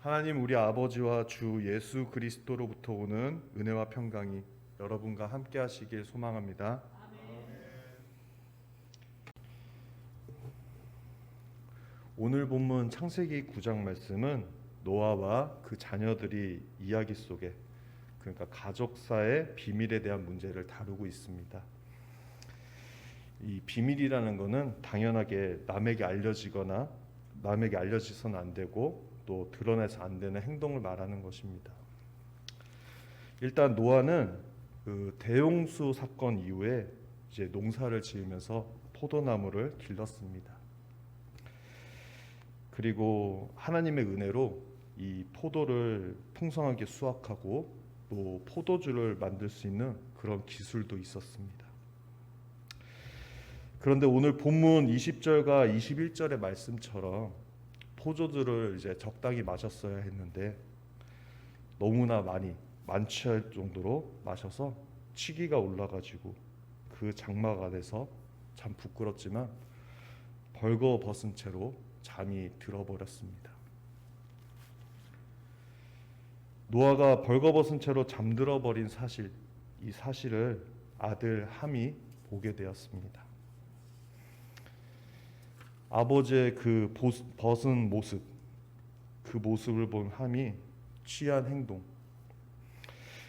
하나님 우리 아버지와 주 예수 그리스도로부터 오는 은혜와 평강이 여러분과 함께 하시길 소망합니다. 오늘 본문 창세기 9장 말씀은 노아와 그 자녀들이 이야기 속에, 그러니까 가족사의 비밀에 대한 문제를 다루고 있습니다. 이 비밀이라는 것은 당연하게 남에게 알려지거나 남에게 알려지서는 안 되고 또 드러내서 안 되는 행동을 말하는 것입니다. 일단 노아는 그 대홍수 사건 이후에 이제 농사를 지으면서 포도나무를 길렀습니다. 그리고 하나님의 은혜로 이 포도를 풍성하게 수확하고 또 포도주를 만들 수 있는 그런 기술도 있었습니다. 그런데 오늘 본문 20절과 21절의 말씀처럼 포도주를 이제 적당히 마셨어야 했는데 너무나 많이 만취할 정도로 마셔서 치기가 올라가지고 그 장막 안에서 참 부끄럽지만 벌거벗은 채로 잠이 들어버렸습니다. 노아가 벌거벗은 채로 잠들어 버린 사실, 이 사실을 아들 함이 보게 되었습니다. 아버지의 그 벗은 모습, 그 모습을 본 함이 취한 행동,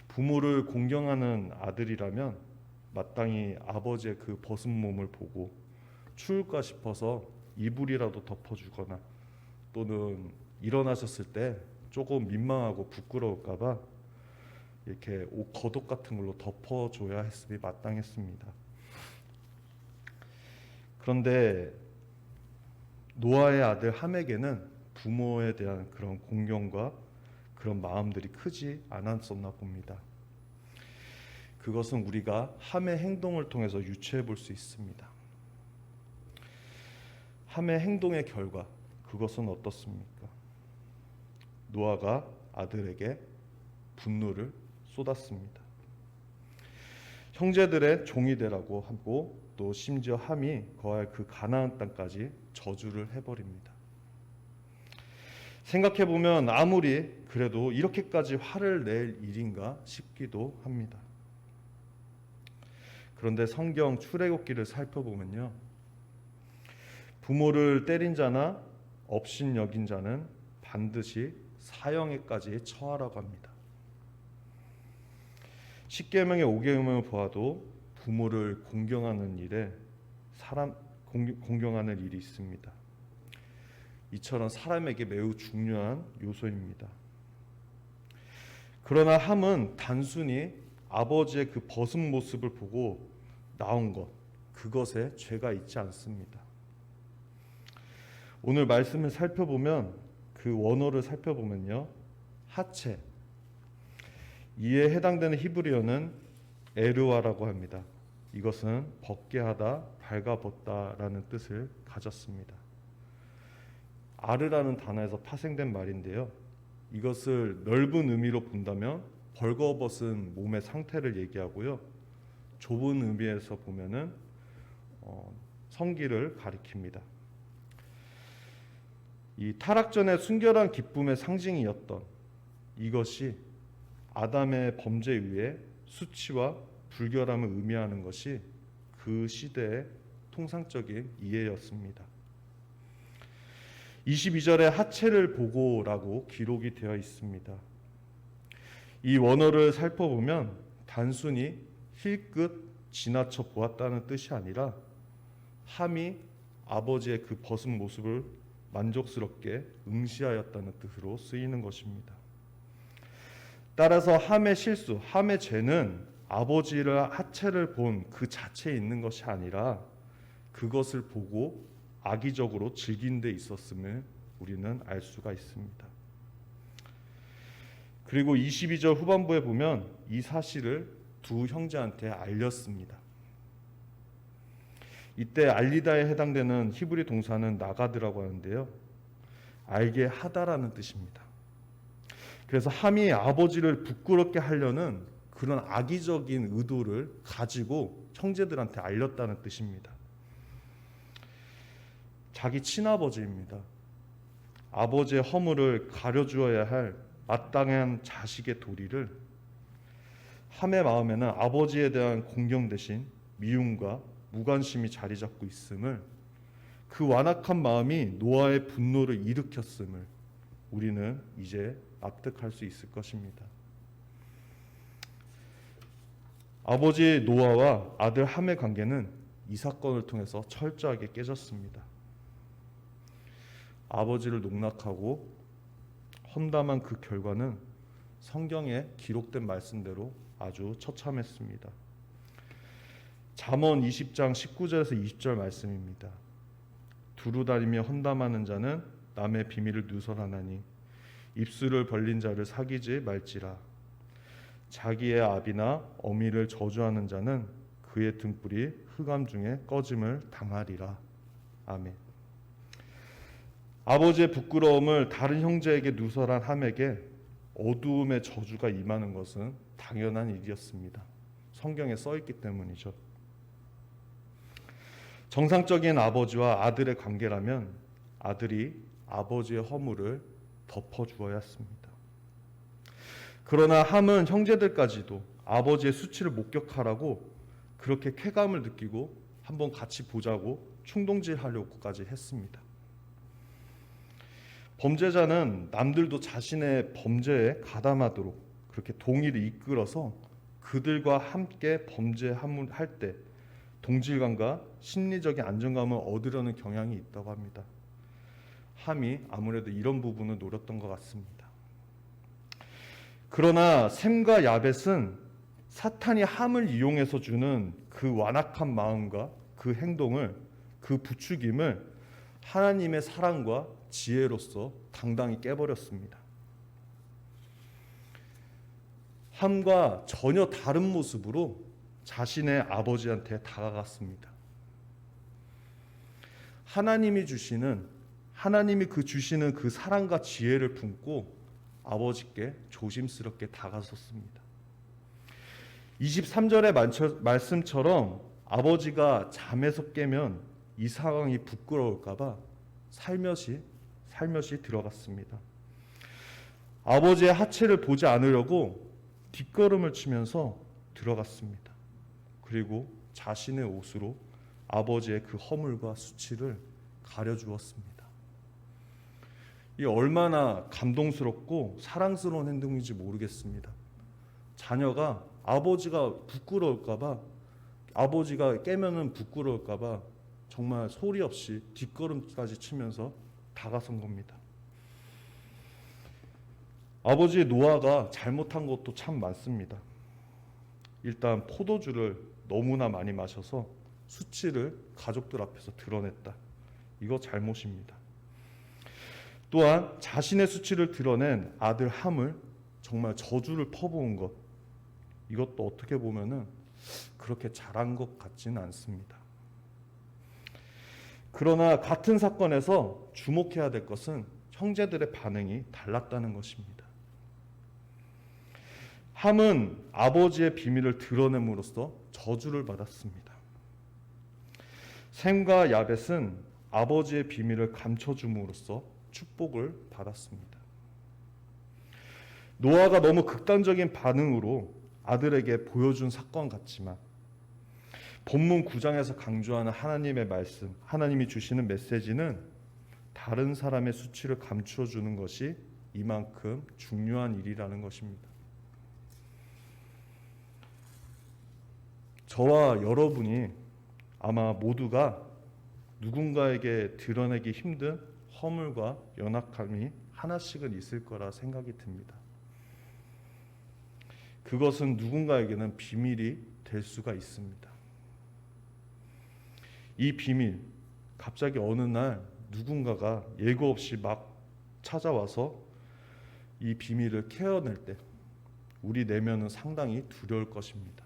부모를 공경하는 아들이라면 마땅히 아버지의 그 벗은 몸을 보고 추울까 싶어서 이불이라도 덮어주거나 또는 일어나셨을 때 조금 민망하고 부끄러울까 봐 이렇게 옷 겉옷 같은 걸로 덮어줘야 했음이 마땅했습니다. 그런데 노아의 아들 함에게는 부모에 대한 그런 공경과 그런 마음들이 크지 않았었나 봅니다. 그것은 우리가 함의 행동을 통해서 유추해 볼 수 있습니다. 함의 행동의 결과, 그것은 어떻습니까? 노아가 아들에게 분노를 쏟았습니다. 형제들의 종이 되라고 하고 또 심지어 함이 거할 그 가나안 땅까지 저주를 해버립니다. 생각해보면 아무리 그래도 이렇게까지 화를 낼 일인가 싶기도 합니다. 그런데 성경 출애굽기를 살펴보면요, 부모를 때린 자나 업신여긴 자는 반드시 사형에까지 처하라고 합니다. 십계명의 5계명을 보아도 부모를 공경하는 일에 공경하는 일이 있습니다. 이처럼 사람에게 매우 중요한 요소입니다. 그러나 함은 단순히 아버지의 그 벗은 모습을 보고 나온 것, 그것에 죄가 있지 않습니다. 오늘 말씀을 살펴보면 그 원어를 살펴보면요, 하체, 이에 해당되는 히브리어는 에르와라고 합니다. 이것은 벗게 하다, 발가벗다라는 뜻을 가졌습니다. 아르라는 단어에서 파생된 말인데요, 이것을 넓은 의미로 본다면 벌거벗은 몸의 상태를 얘기하고요, 좁은 의미에서 보면은 성기를 가리킵니다. 이 타락 전의 순결한 기쁨의 상징이었던 이것이 아담의 범죄 위에 수치와 불결함을 의미하는 것이 그 시대의 통상적인 이해였습니다. 22절에 하체를 보고라고 기록이 되어 있습니다. 이 원어를 살펴보면 단순히 힐끗 지나쳐 보았다는 뜻이 아니라 함이 아버지의 그 벗은 모습을 만족스럽게 응시하였다는 뜻으로 쓰이는 것입니다. 따라서 함의 실수, 함의 죄는 아버지를 하체를 본 그 자체에 있는 것이 아니라 그것을 보고 악의적으로 즐긴 데 있었음을 우리는 알 수가 있습니다. 그리고 22절 후반부에 보면 이 사실을 두 형제한테 알렸습니다. 이때 알리다에 해당되는 히브리 동사는 나가드라고 하는데요, 알게 하다라는 뜻입니다. 그래서 함이 아버지를 부끄럽게 하려는 그런 악의적인 의도를 가지고 형제들한테 알렸다는 뜻입니다. 자기 친아버지입니다. 아버지의 허물을 가려주어야 할 마땅한 자식의 도리를 함의 마음에는 아버지에 대한 공경 대신 미움과 무관심이 자리 잡고 있음을, 그 완악한 마음이 노아의 분노를 일으켰음을 우리는 이제 납득할 수 있을 것입니다. 아버지 노아와 아들 함의 관계는 이 사건을 통해서 철저하게 깨졌습니다. 아버지를 농락하고 험담한 그 결과는 성경에 기록된 말씀대로 아주 처참했습니다. 잠언 20장 19절에서 20절 말씀입니다. 두루다니며 험담하는 자는 남의 비밀을 누설하나니 입술을 벌린 자를 사귀지 말지라. 자기의 아비나 어미를 저주하는 자는 그의 등불이 흑암 중에 꺼짐을 당하리라. 아멘. 아버지의 부끄러움을 다른 형제에게 누설한 함에게 어두움의 저주가 임하는 것은 당연한 일이었습니다. 성경에 써 있기 때문이죠. 정상적인 아버지와 아들의 관계라면 아들이 아버지의 허물을 덮어주어야 했습니다. 그러나 함은 형제들까지도 아버지의 수치를 목격하라고 그렇게 쾌감을 느끼고 한번 같이 보자고 충동질하려고까지 했습니다. 범죄자는 남들도 자신의 범죄에 가담하도록 그렇게 동의를 이끌어서 그들과 함께 범죄할 때 동질감과 심리적인 안정감을 얻으려는 경향이 있다고 합니다. 함이 아무래도 이런 부분을 노렸던 것 같습니다. 그러나 셈과 야벳은 사탄이 함을 이용해서 주는 그 완악한 마음과 그 행동을, 그 부추김을 하나님의 사랑과 지혜로서 당당히 깨버렸습니다. 함과 전혀 다른 모습으로 자신의 아버지한테 다가갔습니다. 하나님이 주시는 그 사랑과 지혜를 품고 아버지께 조심스럽게 다가섰습니다. 23절의 말씀처럼 아버지가 잠에서 깨면 이 상황이 부끄러울까 봐 살며시 들어갔습니다. 아버지의 하체를 보지 않으려고 뒷걸음을 치면서 들어갔습니다. 그리고 자신의 옷으로 아버지의 그 허물과 수치를 가려주었습니다. 이 얼마나 감동스럽고 사랑스러운 행동인지 모르겠습니다. 자녀가 아버지가 부끄러울까봐, 아버지가 깨면은 부끄러울까봐 정말 소리 없이 뒷걸음까지 치면서 다가선 겁니다. 아버지 노아가 잘못한 것도 참 많습니다. 일단 포도주를 너무나 많이 마셔서 수치를 가족들 앞에서 드러냈다. 이거 잘못입니다. 또한 자신의 수치를 드러낸 아들 함을 정말 저주를 퍼부은 것, 이것도 어떻게 보면은 그렇게 잘한 것 같지는 않습니다. 그러나 같은 사건에서 주목해야 될 것은 형제들의 반응이 달랐다는 것입니다. 함은 아버지의 비밀을 드러냄으로써 저주를 받았습니다. 셈과 야벳은 아버지의 비밀을 감춰줌으로써 축복을 받았습니다. 노아가 너무 극단적인 반응으로 아들에게 보여준 사건 같지만 본문 9장에서 강조하는 하나님의 말씀, 하나님이 주시는 메시지는 다른 사람의 수치를 감춰주는 것이 이만큼 중요한 일이라는 것입니다. 저와 여러분이 아마 모두가 누군가에게 드러내기 힘든 허물과 연약함이 하나씩은 있을 거라 생각이 듭니다. 그것은 누군가에게는 비밀이 될 수가 있습니다. 이 비밀, 갑자기 어느 날 누군가가 예고 없이 막 찾아와서 이 비밀을 캐어낼 때 우리 내면은 상당히 두려울 것입니다.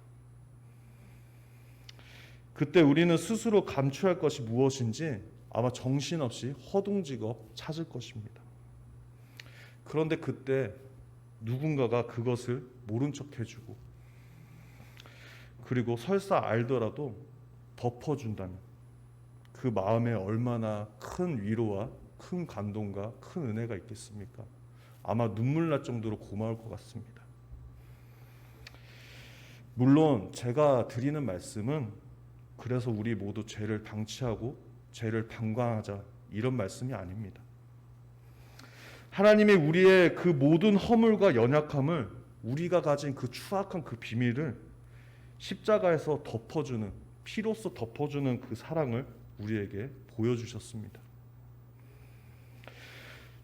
그때 우리는 스스로 감추어야 할 것이 무엇인지 아마 정신없이 허둥지겁 찾을 것입니다. 그런데 그때 누군가가 그것을 모른 척 해주고 그리고 설사 알더라도 덮어준다면 그 마음에 얼마나 큰 위로와 큰 감동과 큰 은혜가 있겠습니까? 아마 눈물 날 정도로 고마울 것 같습니다. 물론 제가 드리는 말씀은 그래서 우리 모두 죄를 방치하고 죄를 방광하자 이런 말씀이 아닙니다. 하나님이 우리의 그 모든 허물과 연약함을, 우리가 가진 그 추악한 그 비밀을 십자가에서 덮어주는, 피로써 덮어주는 그 사랑을 우리에게 보여주셨습니다.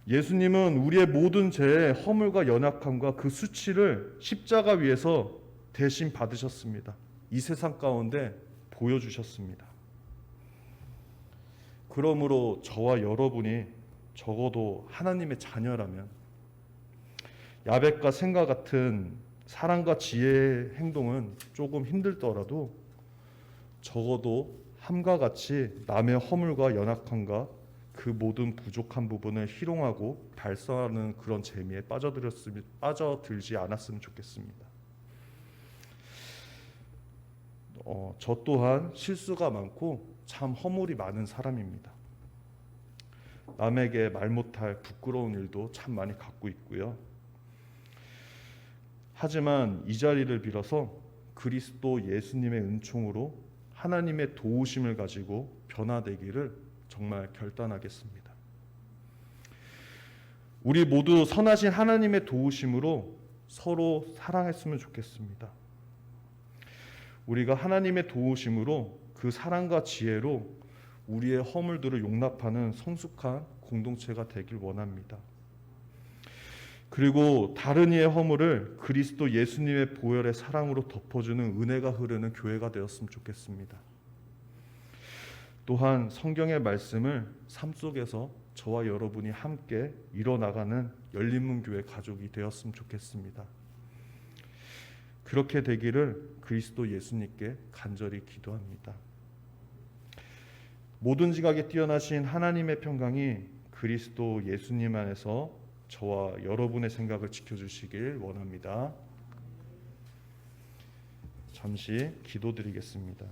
예수님은 우리의 모든 죄의 허물과 연약함과 그 수치를 십자가 위에서 대신 받으셨습니다. 이 세상 가운데 보여주셨습니다. 그러므로 저와 여러분이 적어도 하나님의 자녀라면 야벳과 셈과 같은 사랑과 지혜의 행동은 조금 힘들더라도 적어도 함과 같이 남의 허물과 연약함과 그 모든 부족한 부분을 희롱하고 발산하는 그런 재미에 빠져들지 않았으면 좋겠습니다. 저 또한 실수가 많고 참 허물이 많은 사람입니다. 남에게 말 못할 부끄러운 일도 참 많이 갖고 있고요. 하지만 이 자리를 빌어서 그리스도 예수님의 은총으로 하나님의 도우심을 가지고 변화되기를 정말 결단하겠습니다. 우리 모두 선하신 하나님의 도우심으로 서로 사랑했으면 좋겠습니다. 우리가 하나님의 도우심으로 그 사랑과 지혜로 우리의 허물들을 용납하는 성숙한 공동체가 되길 원합니다. 그리고 다른 이의 허물을 그리스도 예수님의 보혈의 사랑으로 덮어주는 은혜가 흐르는 교회가 되었으면 좋겠습니다. 또한 성경의 말씀을 삶 속에서 저와 여러분이 함께 이뤄나가는 열린문교회 가족이 되었으면 좋겠습니다. 그렇게 되기를 그리스도 예수님께 간절히 기도합니다. 모든 지각에 뛰어나신 하나님의 평강이 그리스도 예수님 안에서 저와 여러분의 생각을 지켜주시길 원합니다. 잠시 기도드리겠습니다.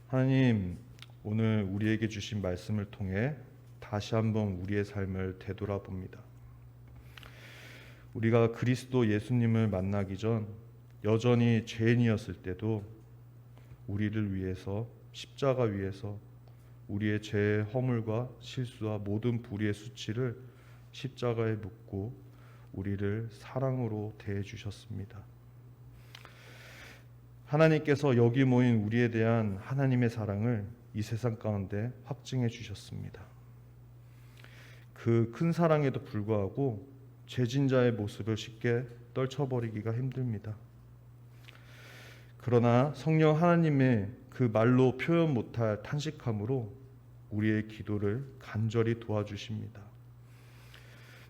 하나님, 오늘 우리에게 주신 말씀을 통해 다시 한번 우리의 삶을 되돌아봅니다. 우리가 그리스도 예수님을 만나기 전 여전히 죄인이었을 때도 우리를 위해서 십자가 위에서 우리의 죄의 허물과 실수와 모든 불의의 수치를 십자가에 묻고 우리를 사랑으로 대해 주셨습니다. 하나님께서 여기 모인 우리에 대한 하나님의 사랑을 이 세상 가운데 확증해 주셨습니다. 그 큰 사랑에도 불구하고 죄진 자의 모습을 쉽게 떨쳐버리기가 힘듭니다. 그러나 성령 하나님의 그 말로 표현 못할 탄식함으로 우리의 기도를 간절히 도와주십니다.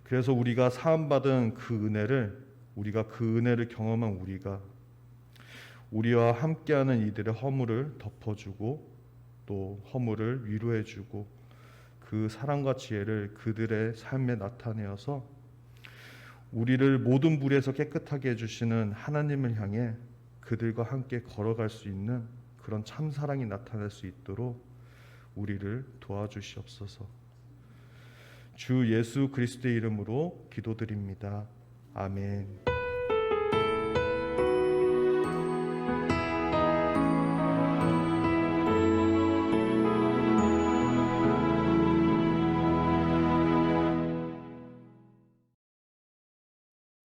그래서 우리가 사함받은 그 은혜를, 우리가 그 은혜를 경험한 우리와 함께하는 이들의 허물을 덮어주고 또 허물을 위로해주고 그 사랑과 지혜를 그들의 삶에 나타내어서 우리를 모든 불에서 깨끗하게 해주시는 하나님을 향해 그들과 함께 걸어갈 수 있는 그런 참사랑이 나타날 수 있도록 우리를 도와주시옵소서. 주 예수 그리스도의 이름으로 기도드립니다. 아멘.